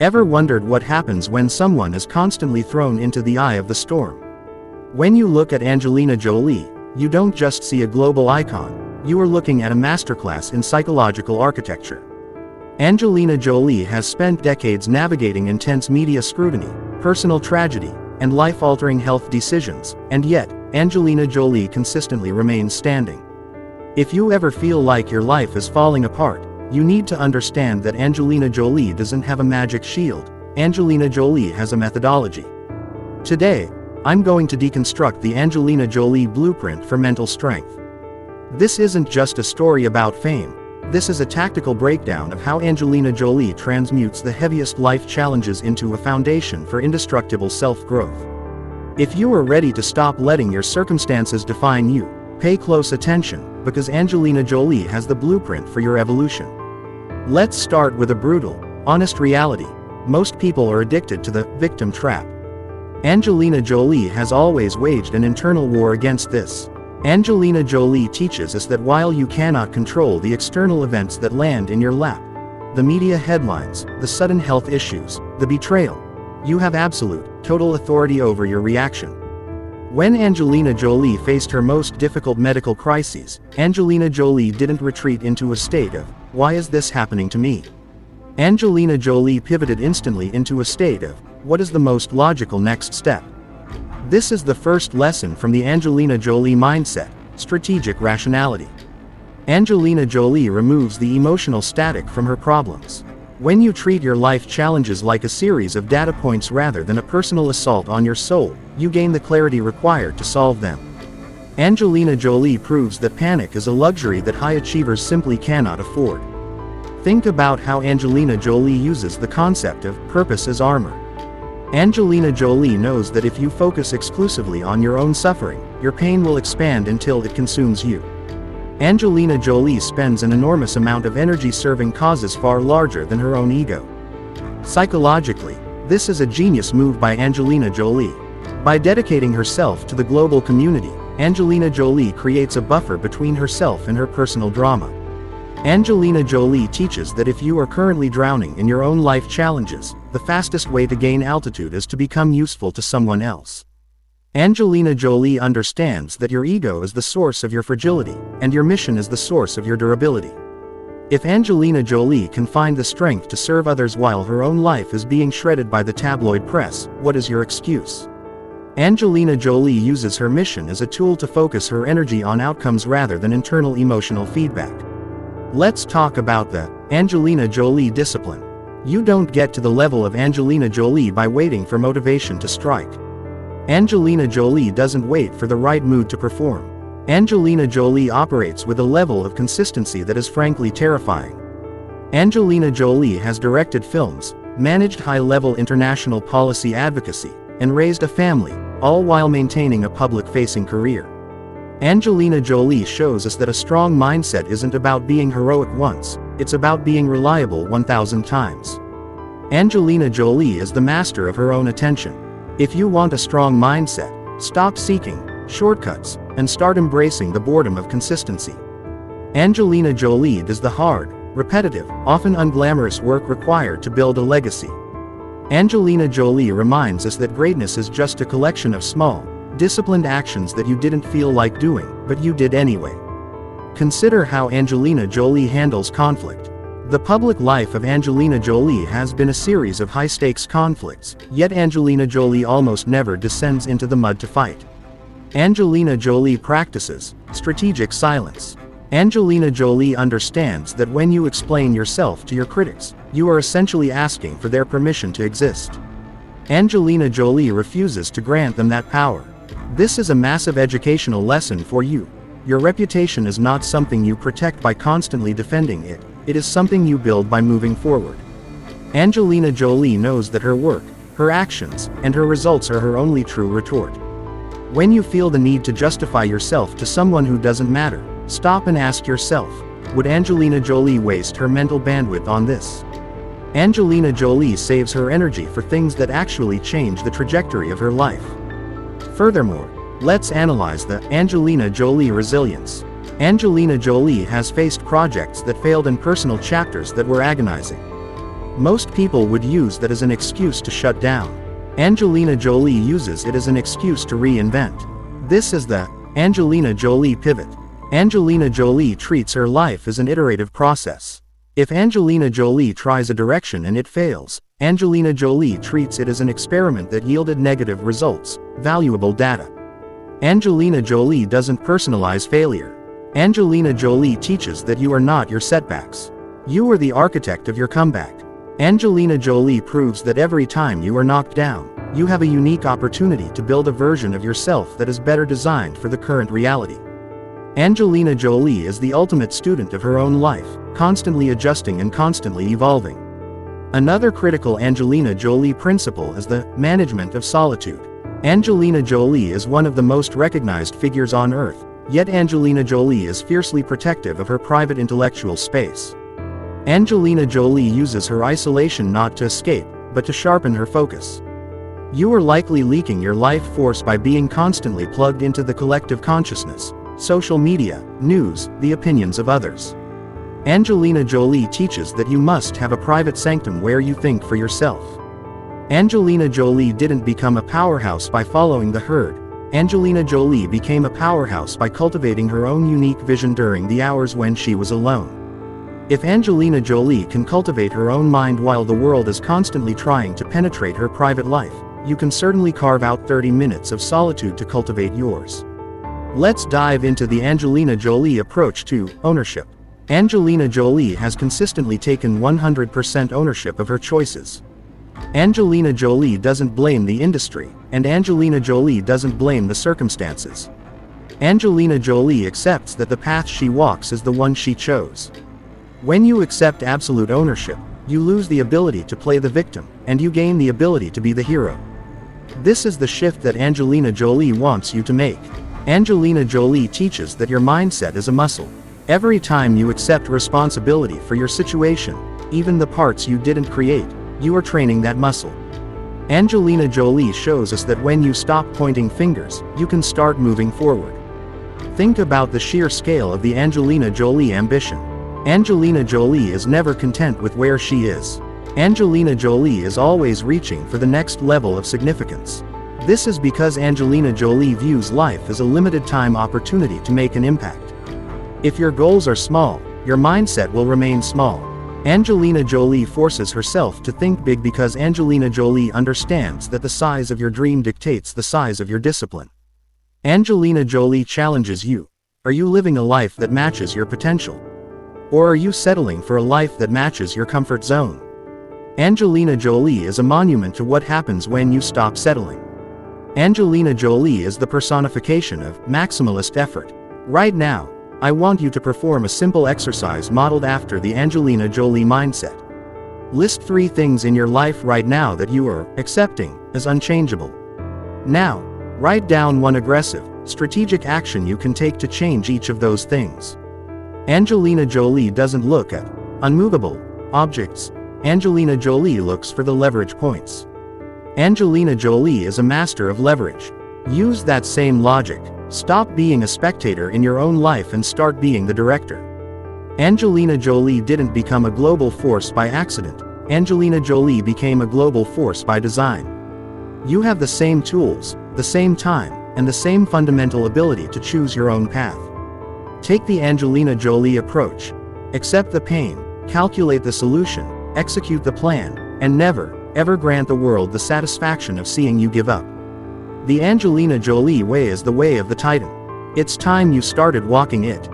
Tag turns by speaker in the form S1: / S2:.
S1: Ever wondered what happens when someone is constantly thrown into the eye of the storm? When you look at Angelina Jolie, you don't just see a global icon, you are looking at a masterclass in psychological architecture. Angelina Jolie has spent decades navigating intense media scrutiny, personal tragedy, and life-altering health decisions, and yet, Angelina Jolie consistently remains standing. If you ever feel like your life is falling apart, you need to understand that Angelina Jolie doesn't have a magic shield. Angelina Jolie has a methodology. Today, I'm going to deconstruct the Angelina Jolie blueprint for mental strength. This isn't just a story about fame. This is a tactical breakdown of how Angelina Jolie transmutes the heaviest life challenges into a foundation for indestructible self-growth. If you are ready to stop letting your circumstances define you, pay close attention, because Angelina Jolie has the blueprint for your evolution. Let's start with a brutal, honest reality. Most people are addicted to the victim trap. Angelina Jolie has always waged an internal war against this. Angelina Jolie teaches us that while you cannot control the external events that land in your lap, the media headlines, the sudden health issues, the betrayal, you have absolute, total authority over your reaction. When Angelina Jolie faced her most difficult medical crises, Angelina Jolie didn't retreat into a state of, "Why is this happening to me?" Angelina Jolie pivoted instantly into a state of, "What is the most logical next step?" This is the first lesson from the Angelina Jolie mindset: strategic rationality. Angelina Jolie removes the emotional static from her problems. When you treat your life challenges like a series of data points rather than a personal assault on your soul, you gain the clarity required to solve them. Angelina Jolie proves that panic is a luxury that high achievers simply cannot afford. Think about how Angelina Jolie uses the concept of purpose as armor. Angelina Jolie knows that if you focus exclusively on your own suffering, your pain will expand until it consumes you. Angelina Jolie spends an enormous amount of energy serving causes far larger than her own ego. Psychologically, this is a genius move by Angelina Jolie. By dedicating herself to the global community, Angelina Jolie creates a buffer between herself and her personal drama. Angelina Jolie teaches that if you are currently drowning in your own life challenges, the fastest way to gain altitude is to become useful to someone else. Angelina Jolie understands that your ego is the source of your fragility, and your mission is the source of your durability. If Angelina Jolie can find the strength to serve others while her own life is being shredded by the tabloid press, what is your excuse? Angelina Jolie uses her mission as a tool to focus her energy on outcomes rather than internal emotional feedback. Let's talk about the Angelina Jolie discipline. You don't get to the level of Angelina Jolie by waiting for motivation to strike. Angelina Jolie doesn't wait for the right mood to perform. Angelina Jolie operates with a level of consistency that is frankly terrifying. Angelina Jolie has directed films, managed high-level international policy advocacy, and raised a family, all while maintaining a public-facing career. Angelina Jolie shows us that a strong mindset isn't about being heroic once, it's about being reliable 1,000 times. Angelina Jolie is the master of her own attention. If you want a strong mindset, stop seeking shortcuts and start embracing the boredom of consistency. Angelina Jolie does the hard, repetitive, often unglamorous work required to build a legacy. Angelina Jolie reminds us that greatness is just a collection of small, disciplined actions that you didn't feel like doing, but you did anyway. Consider how Angelina Jolie handles conflict. The public life of Angelina Jolie has been a series of high-stakes conflicts, yet Angelina Jolie almost never descends into the mud to fight. Angelina Jolie practices strategic silence. Angelina Jolie understands that when you explain yourself to your critics, you are essentially asking for their permission to exist. Angelina Jolie refuses to grant them that power. This is a massive educational lesson for you. Your reputation is not something you protect by constantly defending it. It is something you build by moving forward. Angelina Jolie knows that her work, her actions, and her results are her only true retort. When you feel the need to justify yourself to someone who doesn't matter, stop and ask yourself, would Angelina Jolie waste her mental bandwidth on this? Angelina Jolie saves her energy for things that actually change the trajectory of her life. Furthermore, let's analyze the Angelina Jolie resilience. Angelina Jolie has faced projects that failed and personal chapters that were agonizing. Most people would use that as an excuse to shut down. Angelina Jolie uses it as an excuse to reinvent. This is the Angelina Jolie pivot. Angelina Jolie treats her life as an iterative process. If Angelina Jolie tries a direction and it fails, Angelina Jolie treats it as an experiment that yielded negative results, valuable data. Angelina Jolie doesn't personalize failure. Angelina Jolie teaches that you are not your setbacks. You are the architect of your comeback. Angelina Jolie proves that every time you are knocked down, you have a unique opportunity to build a version of yourself that is better designed for the current reality. Angelina Jolie is the ultimate student of her own life, constantly adjusting and constantly evolving. Another critical Angelina Jolie principle is the management of solitude. Angelina Jolie is one of the most recognized figures on earth, yet Angelina Jolie is fiercely protective of her private intellectual space. Angelina Jolie uses her isolation not to escape, but to sharpen her focus. You are likely leaking your life force by being constantly plugged into the collective consciousness, social media, news, the opinions of others. Angelina Jolie teaches that you must have a private sanctum where you think for yourself. Angelina Jolie didn't become a powerhouse by following the herd. Angelina Jolie became a powerhouse by cultivating her own unique vision during the hours when she was alone. If Angelina Jolie can cultivate her own mind while the world is constantly trying to penetrate her private life, you can certainly carve out 30 minutes of solitude to cultivate yours. Let's dive into the Angelina Jolie approach to ownership. Angelina Jolie has consistently taken 100% ownership of her choices. Angelina Jolie doesn't blame the industry, and Angelina Jolie doesn't blame the circumstances. Angelina Jolie accepts that the path she walks is the one she chose. When you accept absolute ownership, you lose the ability to play the victim, and you gain the ability to be the hero. This is the shift that Angelina Jolie wants you to make. Angelina Jolie teaches that your mindset is a muscle. Every time you accept responsibility for your situation, even the parts you didn't create, you are training that muscle. Angelina Jolie shows us that when you stop pointing fingers, you can start moving forward. Think about the sheer scale of the Angelina Jolie ambition. Angelina Jolie is never content with where she is. Angelina Jolie is always reaching for the next level of significance. This is because Angelina Jolie views life as a limited time opportunity to make an impact. If your goals are small, your mindset will remain small. Angelina Jolie forces herself to think big because Angelina Jolie understands that the size of your dream dictates the size of your discipline. Angelina Jolie challenges you. Are you living a life that matches your potential? Or are you settling for a life that matches your comfort zone? Angelina Jolie is a monument to what happens when you stop settling. Angelina Jolie is the personification of maximalist effort. Right now, I want you to perform a simple exercise modeled after the Angelina Jolie mindset. List 3 things in your life right now that you are accepting as unchangeable. Now, write down one aggressive, strategic action you can take to change each of those things. Angelina Jolie doesn't look at unmovable objects. Angelina Jolie looks for the leverage points. Angelina Jolie is a master of leverage. Use that same logic. Stop being a spectator in your own life and start being the director. Angelina Jolie didn't become a global force by accident. Angelina Jolie became a global force by design. You have the same tools, the same time, and the same fundamental ability to choose your own path. Take the Angelina Jolie approach. Accept the pain, calculate the solution, execute the plan, and never, ever grant the world the satisfaction of seeing you give up. The Angelina Jolie way is the way of the Titan. It's time you started walking it.